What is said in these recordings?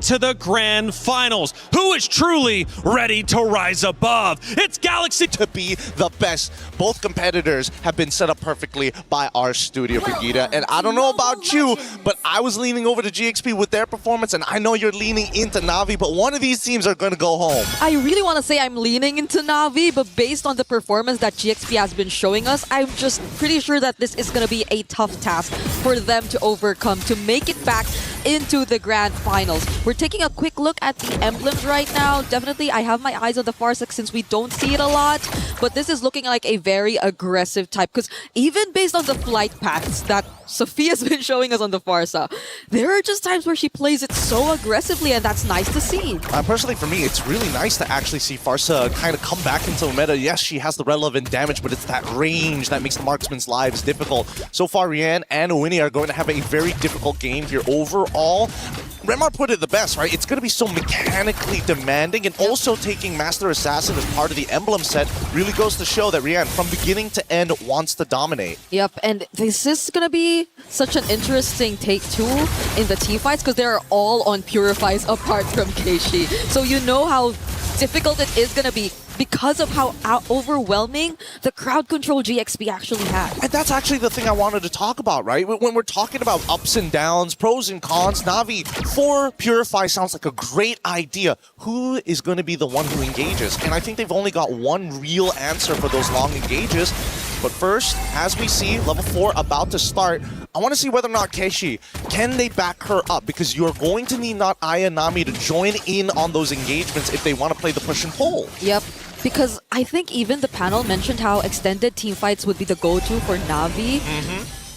into the grand finals. Who is truly ready to rise above? It's Galaxy to be the best. Both competitors have been set up perfectly by our studio, Brigida. And I don't know about you, but I was leaning over to GXP with their performance, and I know you're leaning into NAVI, but one of these teams are going to go home. I really want to say I'm leaning into NAVI, but based on the performance that GXP has been showing us, I'm just pretty sure that this is going to be a tough task for them to overcome, to make it back into the grand finals. We're taking a quick look at the emblems right now. Definitely, I have my eyes on the Farsa since we don't see it a lot, but this is looking like a very aggressive type, because even based on the flight paths that Sophia's been showing us on the Farsa, there are just times where she plays it so aggressively, and that's nice to see. Personally, for me, it's really nice to actually see Farsa kind of come back into the meta. Yes, she has the relevant damage, but it's that range that makes the marksman's lives difficult. So far, Rian and Winnie are going to have a very difficult game here overall. Remar put it the best, right? It's going to be so mechanically demanding, and also taking Master Assassin as part of the emblem set really goes to show that Rian, from beginning to end, wants to dominate. Yep, and this is going to be such an interesting take too in the team fights, because they're all on Purifies apart from Keishi. So you know how difficult it is going to be because of how overwhelming the crowd control GXP actually has. And that's actually the thing I wanted to talk about, right? When we're talking about ups and downs, pros and cons, Navi for Purify sounds like a great idea. Who is going to be the one who engages? And I think they've only got one real answer for those long engages. But first, as we see, level 4 about to start, I want to see whether or not Keishi, can they back her up? Because you're going to need not Aya and Nami to join in on those engagements if they want to play the push and pull. Yep. Because I think even the panel mentioned how extended team fights would be the go-to for Navi.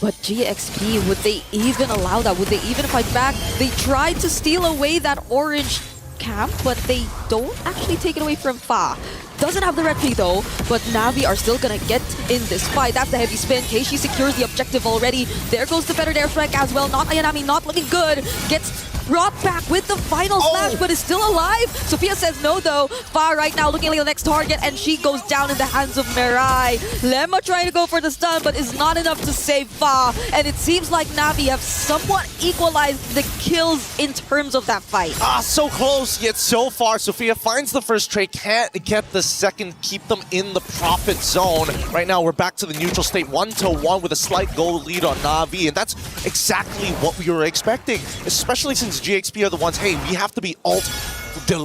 But GXP, would they even allow that? Would they even fight back? They tried to steal away that orange camp, but they don't actually take it away from Fa. Doesn't have the red key though, but Navi are still gonna get in this fight. That's the heavy spin. Keishi secures the objective already. There goes the better airstrike as well. Not Ayanami, not looking good. Gets brought back with the final slash, but is still alive. Sophia says no though. Fa right now looking like the next target, and she goes down in the hands of Mirai. Lemma trying to go for the stun, but is not enough to save Fa. And it seems like Navi have somewhat equalized the kills in terms of that fight. So close, yet so far. Sophia finds the first trade, can't get the second, keep them in the profit zone. Right now, we're back to the neutral state, 1-1 with a slight goal lead on Navi, and that's exactly what we were expecting, especially since GXP are the ones, hey, we have to be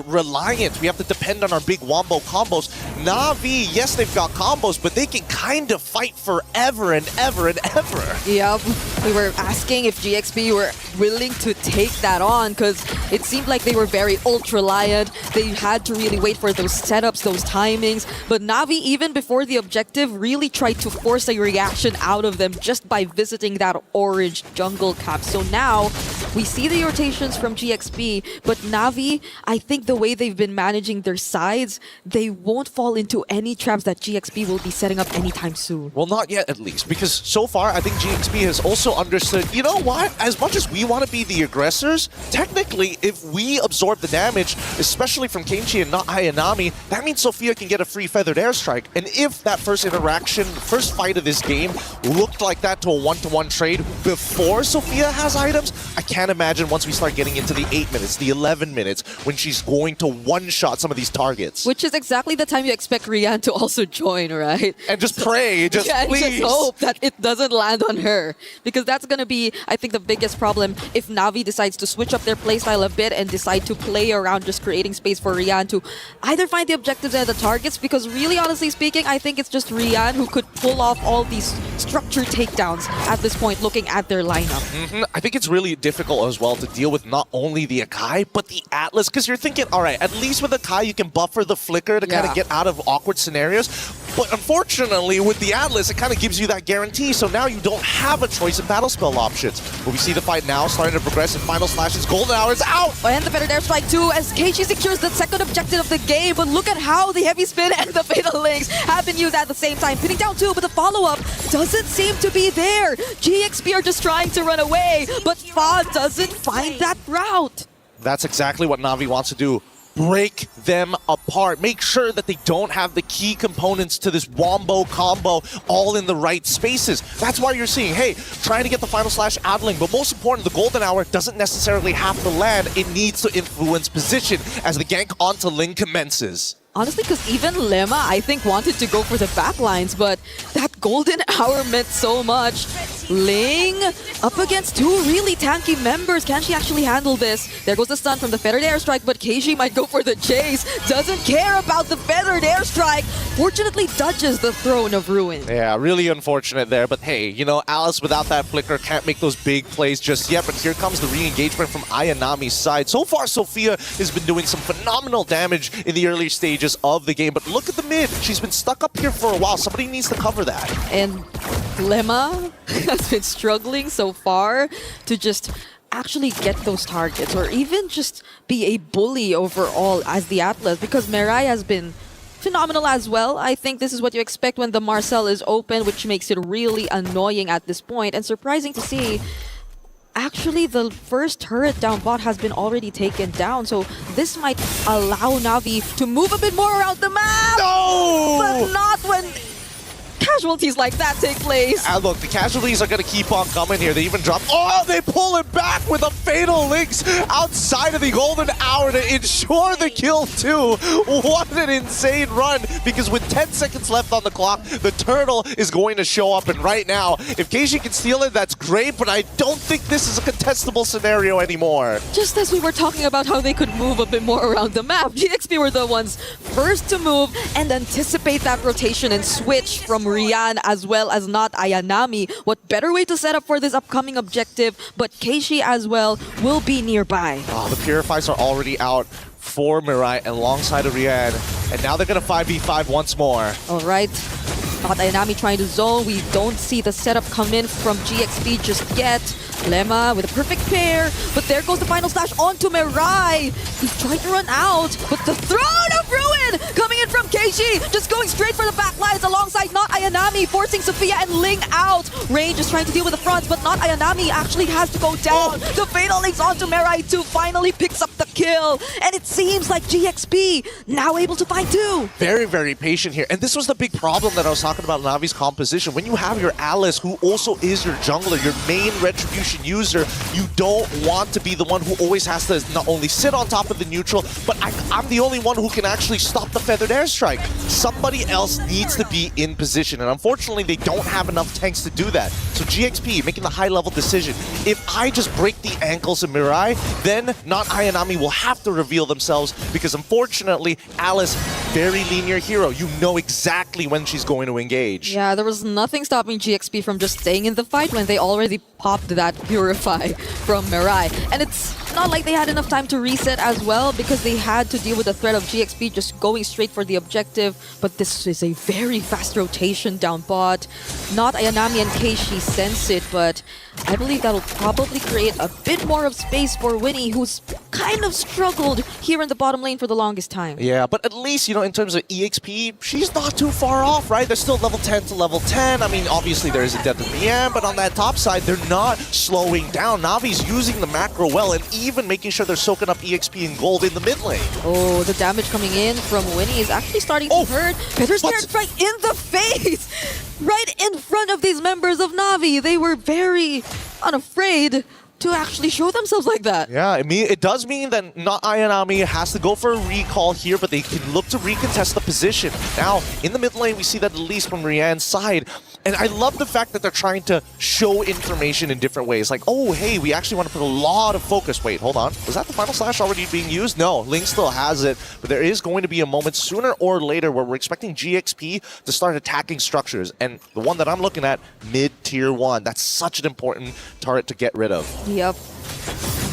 reliant. We have to depend on our big wombo combos. Navi, yes, they've got combos, but they can kind of fight forever and ever and ever. Yep. We were asking if GXP were willing to take that on, because it seemed like they were very ultra-reliant. They had to really wait for those setups, those timings. But Navi, even before the objective, really tried to force a reaction out of them just by visiting that orange jungle cap. So now, we see the rotations from GXP, but Navi, I think the way they've been managing their sides, they won't fall into any traps that GXP will be setting up anytime soon. Well, not yet at least, because so far I think GXP has also understood, you know what, as much as we want to be the aggressors, technically if we absorb the damage, especially from Keishi and not Ayanami, that means Sophia can get a free feathered airstrike. And if that first interaction, first fight of this game looked like that to a 1-to-1 trade before Sophia has items, I can't imagine once we start getting into the 8 minutes, the 11 minutes, when she's going to one-shot some of these targets. Which is exactly the time you expect Rian to also join, right? And just pray, just please. Just hope that it doesn't land on her. Because that's going to be, I think, the biggest problem if Navi decides to switch up their playstyle a bit and decide to play around just creating space for Rian to either find the objectives and the targets, because really, honestly speaking, I think it's just Rian who could pull off all these structured takedowns at this point, looking at their lineup. I think it's really difficult as well to deal with not only the Akai, but the Atlas, because you're thinking, all right, at least with Akai, you can buffer the flicker to kind of get out of awkward scenarios. But unfortunately, with the Atlas, it kind of gives you that guarantee, so now you don't have a choice of battle spell options. But we see the fight now starting to progress, and final slashes, golden hour is out! And the better airstrike too, as Keishi secures the second objective of the game, but look at how the heavy spin and the fatal links have been used at the same time. Pinning down two, but the follow-up doesn't seem to be there. GXP are just trying to run away, but Fa doesn't find that route. That's exactly what Navi wants to do. break them apart. Make sure that they don't have the key components to this wombo combo all in the right spaces. That's why you're seeing, hey, trying to get the final slash idling, but most important, the golden hour doesn't necessarily have to land. It needs to influence position as the gank onto Ling commences. Honestly, because even Lemma, I think, wanted to go for the backlines, but that golden hour meant so much. Ling up against two really tanky members. Can she actually handle this? There goes the stun from the feathered airstrike, but Keishi might go for the chase. Doesn't care about the feathered airstrike. Fortunately, dodges the throne of ruin. Yeah, really unfortunate there, but hey, you know, Alice without that flicker can't make those big plays just yet, but here comes the re-engagement from Ayanami's side. So far, Sophia has been doing some phenomenal damage in the early stages of the game, but look at the mid. She's been stuck up here for a while. Somebody needs to cover that. And Lemma has been struggling so far to just actually get those targets or even just be a bully overall as the Atlas, because Mirai has been phenomenal as well. I think this is what you expect when the Marcel is open, which makes it really annoying at this point. And surprising to see, actually the first turret down bot has been already taken down, so this might allow Navi to move a bit more around the map! No! But not when casualties like that take place. And look, the casualties are going to keep on coming here. They even drop... Oh, they pull it back with a Fatal Links outside of the golden hour to ensure the kill too. What an insane run, because with 10 seconds left on the clock, the turtle is going to show up. And right now, if Keishi can steal it, that's great, but I don't think this is a contestable scenario anymore. Just as we were talking about how they could move a bit more around the map, GXP were the ones first to move and anticipate that rotation and switch from Rian as well as not Ayanami. What better way to set up for this upcoming objective, but Keishi as well will be nearby. Oh, the Purifies are already out for Mirai alongside of Rian, and now they're going to 5v5 once more. All right. Not Ayanami trying to zone. We don't see the setup come in from GXP just yet. Lemma with a perfect pair, but there goes the final slash onto Mirai. He's trying to run out, but the throne of ruin coming in from Keishi, just going straight for the back lines alongside not Ayanami, forcing Sophia and Ling out. Range is trying to deal with the fronts, but not Ayanami actually has to go down. The fatal links onto Mirai too, finally picks up the kill, and it seems like GXP now able to find two. Very, very patient here, and this was the big problem that I was talking about Navi's composition. When you have your Alice, who also is your jungler, your main retribution user, you don't want to be the one who always has to not only sit on top of the neutral, but I'm the only one who can actually stop the feathered airstrike. Somebody else needs to be in position, and unfortunately they don't have enough tanks to do that. So GXP making the high level decision, if I just break the ankles of Mirai, then not Ayanami will have to reveal themselves, because unfortunately Alice, very linear hero, you know exactly when she's going to engage. Yeah, there was nothing stopping GXP from just staying in the fight when they already popped that Purify from Mirai. And it's not like they had enough time to reset as well, because they had to deal with the threat of GXP just going straight for the objective. But this is a very fast rotation down bot. Not Ayanami and Keishi sense it, but I believe that'll probably create a bit more of space for Winnie, who's kind of struggled here in the bottom lane for the longest time. Yeah, but at least, you know, in terms of EXP, she's not too far off, right? They're still level 10 to level 10. I mean, obviously there is a death in the end, but on that top side, they're not slowing down. Navi's using the macro well, and even making sure they're soaking up EXP and gold in the mid lane. Oh, the damage coming in from Winnie is actually starting to hurt. Feather's right in the face! Right in front of these members of Navi. They were very unafraid to actually show themselves like that. Yeah, I mean, it does mean that not Ayanami has to go for a recall here, but they can look to recontest the position. Now, in the mid lane, we see that at least from Rian's side. And I love the fact that they're trying to show information in different ways. Like, oh, hey, we actually want to put a lot of focus. Wait, hold on. Was that the final slash already being used? No, Ling still has it. But there is going to be a moment sooner or later where we're expecting GXP to start attacking structures. And the one that I'm looking at, mid-tier 1. That's such an important turret to get rid of. Yep.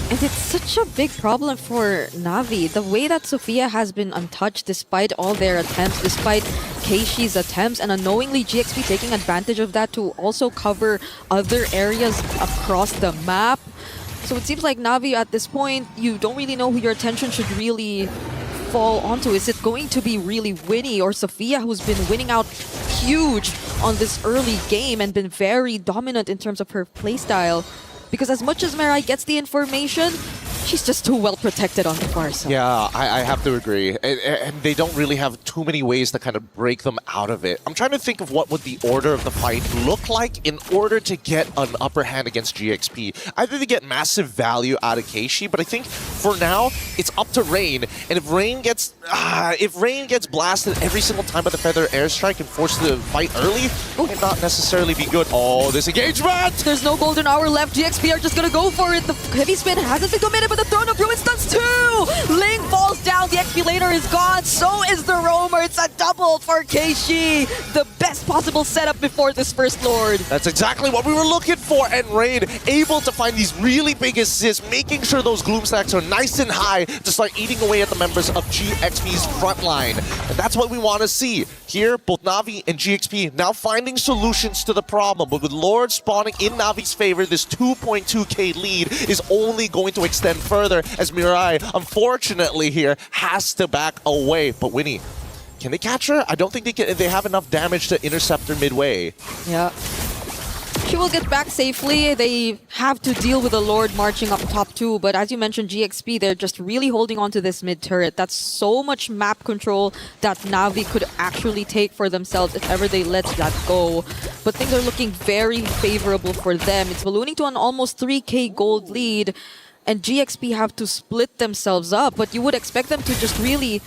And it's such a big problem for Navi. The way that Sophia has been untouched despite all their attempts, despite Keishi's attempts, and unknowingly GXP taking advantage of that to also cover other areas across the map. So it seems like Navi at this point, you don't really know who your attention should really fall onto. Is it going to be really Winnie or Sophia, who's been winning out huge on this early game and been very dominant in terms of her playstyle? Because as much as Mirai gets the information, she's just too well protected on the far side. Yeah, I have to agree. And they don't really have too many ways to kind of break them out of it. I'm trying to think of what would the order of the fight look like in order to get an upper hand against GXP. Either they get massive value out of Keishi, but I think for now, it's up to Rain. And if Rain gets blasted every single time by the Feather Airstrike and forced to fight early, it might not necessarily be good. Oh, this engagement! There's no golden hour left. GXP are just gonna go for it. The heavy spin hasn't been committed, but the Throne of Ruins does too! Ling falls down, the XP laner is gone, so is the Roamer. It's a double for Keishi. The best possible setup before this First Lord. That's exactly what we were looking for, and Rain able to find these really big assists, making sure those Gloom stacks are nice and high to start eating away at the members of GXP's front line. And that's what we want to see. Here, both Navi and GXP now finding solutions to the problem, but with Lord spawning in Navi's favor, this 2.2k lead is only going to extend further as Mirai, unfortunately here, has to back away. But Winnie, can they catch her? I don't think they have enough damage to intercept her midway. Yeah. She will get back safely. They have to deal with the Lord marching up top too, but as you mentioned, GXP, they're just really holding on to this mid turret. That's so much map control that Navi could actually take for themselves if ever they let that go. But things are looking very favorable for them. It's ballooning to an almost 3k gold lead, and GXP have to split themselves up, but you would expect them to just really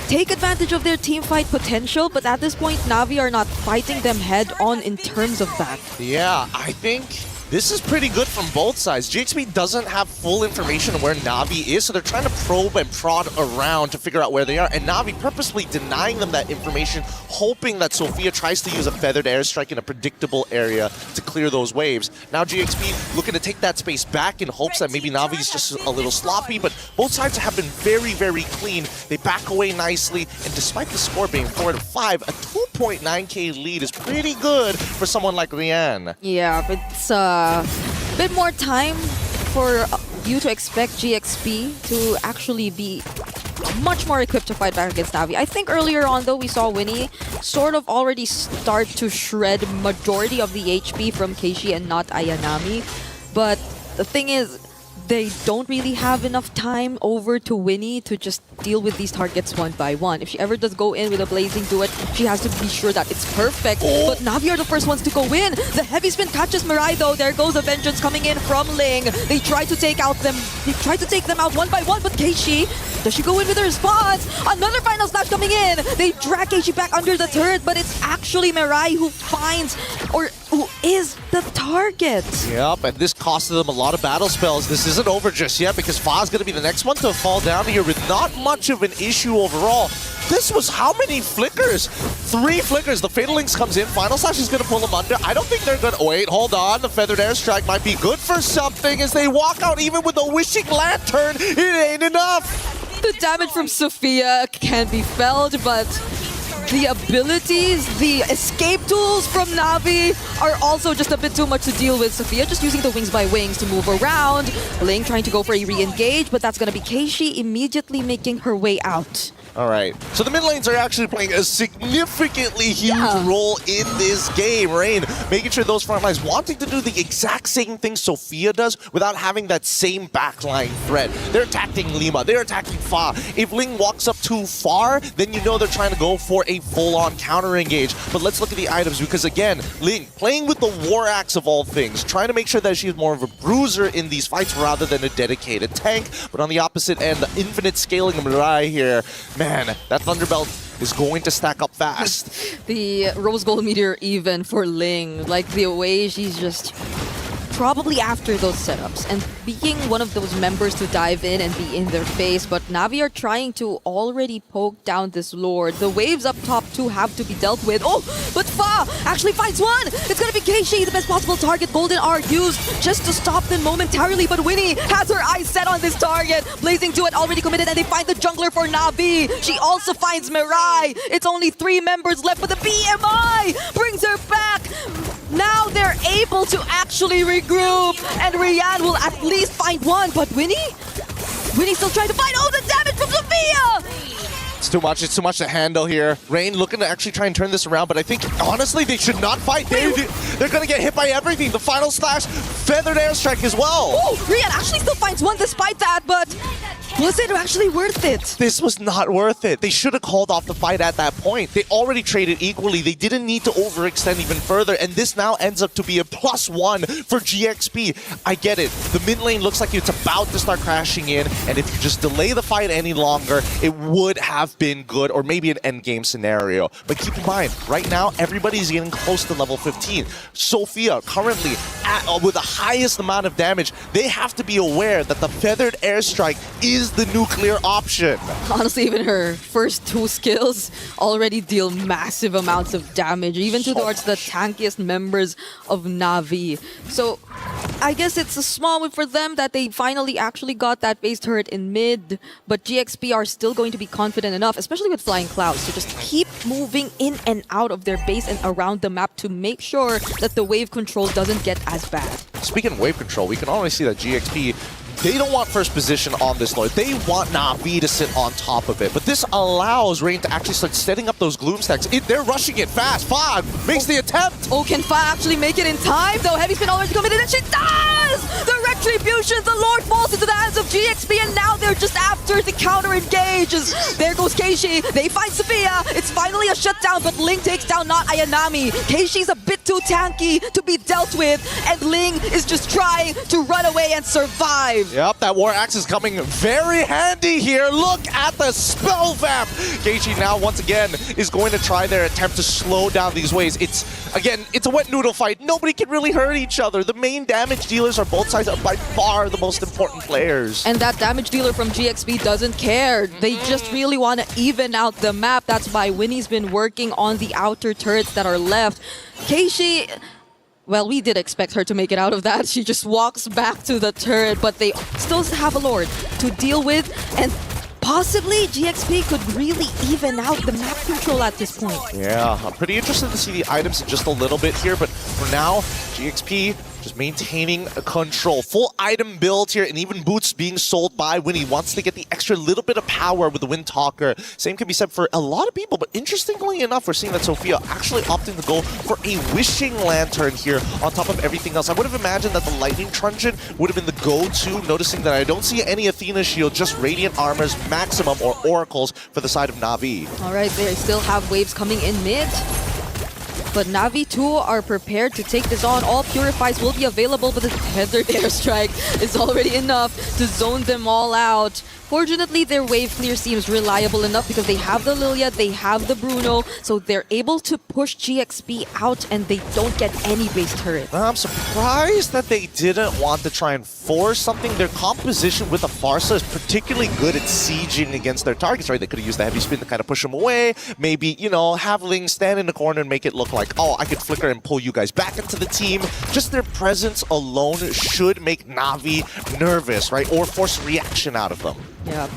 take advantage of their team fight potential, but at this point, Navi are not fighting them head-on in terms of that. Yeah, I think this is pretty good from both sides. GXP doesn't have full information on where Navi is, so they're trying to probe and prod around to figure out where they are, and Navi purposely denying them that information, hoping that Sophia tries to use a feathered airstrike in a predictable area to clear those waves. Now GXP looking to take that space back in hopes that maybe Navi's just a little sloppy, but both sides have been very, very clean. They back away nicely, and despite the score being 4-5, a 2.9k lead is pretty good for someone like Rian. Yeah, but it's a bit more time for you to expect GXP to actually be much more equipped to fight back against Navi. I think earlier on, though, we saw Winnie sort of already start to shred majority of the HP from Keishi and not Ayanami. But the thing is, they don't really have enough time over to Winnie to just deal with these targets one by one. If she ever does go in with a Blazing Duet, she has to be sure that it's perfect. But Navi are the first ones to go in. The heavy spin catches Mirai though. There goes the vengeance coming in from Ling. They try to take them out one by one, but Keishi, does she go in with a response? Another final slash coming in. They drag Keishi back under the turret, but it's actually Mirai who finds, or who is the target. Yep, and this costed them a lot of battle spells. This isn't over just yet because Fa's going to be the next one to fall down here with not much of an issue overall. This was how many flickers? 3 flickers. The Fatal Links comes in. Final Slash is going to pull him under. I don't think they're going to... Wait, hold on. The Feathered Airstrike might be good for something as they walk out even with a Wishing Lantern. It ain't enough. The damage from Sophia can be felt, but the abilities, the escape tools from Navi are also just a bit too much to deal with. Sophia just using the wings by wings to move around. Ling trying to go for a re-engage, but that's going to be Keishi immediately making her way out. All right, so the mid lanes are actually playing a significantly huge role in this game. Rain making sure those front lines wanting to do the exact same thing Sophia does without having that same backline threat. They're attacking Lima, they're attacking Fa. If Ling walks up too far, then you know they're trying to go for a full-on counter engage. But let's look at the items because again, Ling playing with the War Axe of all things, trying to make sure that she's more of a bruiser in these fights rather than a dedicated tank. But on the opposite end, the infinite scaling of Mirai here, man, that Thunderbelt is going to stack up fast. The Rose Gold Meteor even for Ling, like the way she's just probably after those setups and being one of those members to dive in and be in their face, but Navi are trying to already poke down this Lord. The waves up top too have to be dealt with. Oh, but Fa actually finds one! It's gonna be Keishi, the best possible target. Golden R used just to stop them momentarily, but Winnie has her eyes set on this target. Blazing Duet already committed and they find the jungler for Navi. She also finds Mirai. It's only 3 members left, but the BMI brings her back. Now they're able to actually regroup, and Rian will at least find one, but Winnie's still trying to find, oh, the damage from Sophia! too much. It's too much to handle here. Rain looking to actually try and turn this around, but I think, honestly, they should not fight. They're going to get hit by everything. The final slash, feathered airstrike as well. Oh, Rian actually still finds one despite that, but was it actually worth it? This was not worth it. They should have called off the fight at that point. They already traded equally. They didn't need to overextend even further, and this now ends up to be a +1 for GXP. I get it. The mid lane looks like it's about to start crashing in, and if you just delay the fight any longer, it would have been good, or maybe an endgame scenario. But keep in mind, right now, everybody's getting close to level 15. Sophia, currently, with the highest amount of damage, they have to be aware that the feathered airstrike is the nuclear option. Honestly, even her first 2 skills already deal massive amounts of damage, even towards the tankiest members of NAVI. So I guess it's a small win for them that they finally actually got that base turret in mid, but GXP are still going to be confident enough, especially with Flying Clouds, to just keep moving in and out of their base and around the map to make sure that the wave control doesn't get as bad. Speaking of wave control, we can already see that GXP, they don't want first position on this Lord. They want Navi to sit on top of it. But this allows Rain to actually start setting up those Gloom stacks. They're rushing it fast. Fog makes the attempt. Oh, can Fa actually make it in time, though? Heavy spin already committed, and she does! The Retribution, the Lord falls into the hands of GXP, and now they're just after the counter engages. There goes Keishi. They find Sophia. It's finally a shutdown, but Ling takes down not Ayanami. Keishi's a bit too tanky to be dealt with, and Ling is just trying to run away and survive. Yep, that War Axe is coming very handy here. Look at the spell vamp. Keishi now, once again, is going to try their attempt to slow down these waves. It's a wet noodle fight. Nobody can really hurt each other. The main damage dealers on both sides are by far the most important players. And that damage dealer from GXP doesn't care. They just really want to even out the map. That's why Winnie's been working on the outer turrets that are left. Keishi, well, we did expect her to make it out of that. She just walks back to the turret, but they still have a Lord to deal with, and possibly GXP could really even out the map control at this point. Yeah, I'm pretty interested to see the items in just a little bit here, but for now, GXP just maintaining control. Full item build here, and even boots being sold by Winnie. Wants to get the extra little bit of power with the Wind Talker. Same can be said for a lot of people, but interestingly enough, we're seeing that Sophia actually opting to go for a Wishing Lantern here on top of everything else. I would have imagined that the Lightning Truncheon would have been the go-to, noticing that I don't see any Athena Shield, just Radiant Armors maximum or Oracles for the side of Navi. All right, they still have waves coming in mid. But Navi too are prepared to take this on. All Purifies will be available, but the Feathered Airstrike is already enough to zone them all out. Fortunately, their wave clear seems reliable enough because they have the Lilia, they have the Bruno, so they're able to push GXP out and they don't get any base turret. I'm surprised that they didn't want to try and force something. Their composition with a Farsa is particularly good at sieging against their targets, right? They could have used the heavy spin to kind of push them away. Maybe, you know, have Ling stand in the corner and make it look like, oh, I could flicker and pull you guys back into the team. Just their presence alone should make Navi nervous, right? Or force a reaction out of them. Yeah.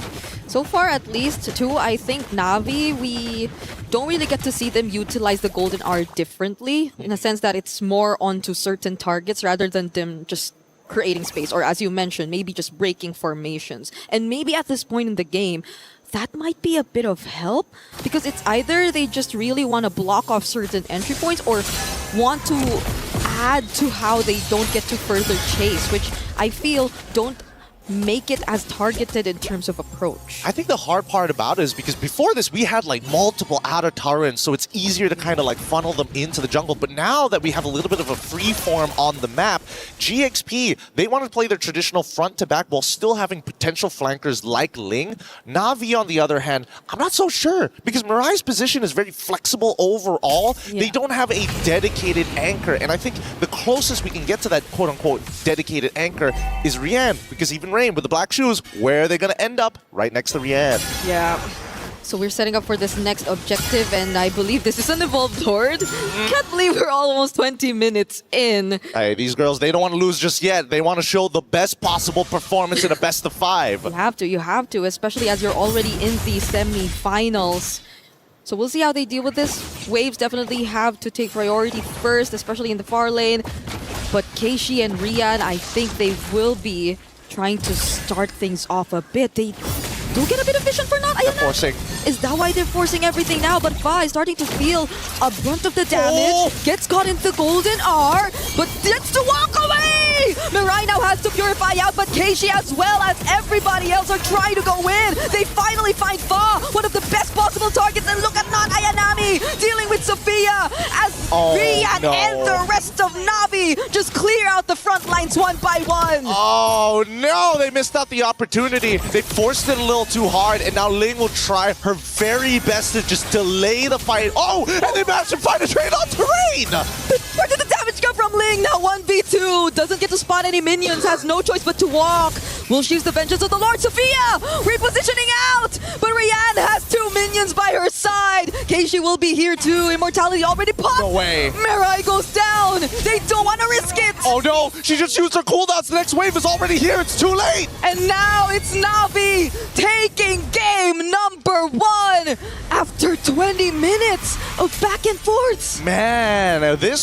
So far, at least, too, I think Navi, we don't really get to see them utilize the Golden Hour differently, in a sense that it's more onto certain targets rather than them just creating space, or as you mentioned, maybe just breaking formations. And maybe at this point in the game, that might be a bit of help, because it's either they just really want to block off certain entry points or want to add to how they don't get to further chase, which I feel don't make it as targeted in terms of approach. I think the hard part about it is because before this we had like multiple outer turrets, so it's easier to kind of like funnel them into the jungle. But now that we have a little bit of a free form on the map, GXP, they want to play their traditional front to back while still having potential flankers like Ling. Navi, on the other hand, I'm not so sure, because Mirai's position is very flexible overall. Yeah. They don't have a dedicated anchor, and I think the closest we can get to that quote-unquote dedicated anchor is Rian, because even Rain with the black shoes, where are they going to end up? Right next to Rian. Yeah. So we're setting up for this next objective, and I believe this is an Evolved Horde. Can't believe we're almost 20 minutes in. Hey, these girls, they don't want to lose just yet. They want to show the best possible performance in a best of 5. You have to, especially as you're already in the semi-finals. So we'll see how they deal with this. Waves definitely have to take priority first, especially in the far lane. But Keishi and Rian, I think they will be trying to start things off a bit. They do get a bit of vision for not They're Ayanami. forcing. Is that why they're forcing everything now? But Fi is starting to feel a brunt of the damage. Gets caught into golden R, but gets to walk away! Mirai now has to purify out, but Keishi as well as everybody else are trying to go in. They finally find Fa, one of the best possible targets, and look at not Ayanami dealing with Sophia as Rian and the rest of Navi just clear out the front lines one by one. Oh no, they missed out the opportunity. They forced it a little too hard, and now Ling will try her very best to just delay the fight. Oh, and they managed to find a trade on terrain! Where did the damage come from? Ling now 1v2. Doesn't get to spot any minions, has no choice but to walk. Will she use the vengeance of the Lord? Sophia repositioning out, but Rian has 2 minions by her side. Keishi will be here too. Immortality already popped. No way. Mirai goes down. They don't want to risk it. Oh no, she just used her cooldowns. The next wave is already here. It's too late. And now it's Navi taking game number 1 after 20 minutes of back and forths. Man, this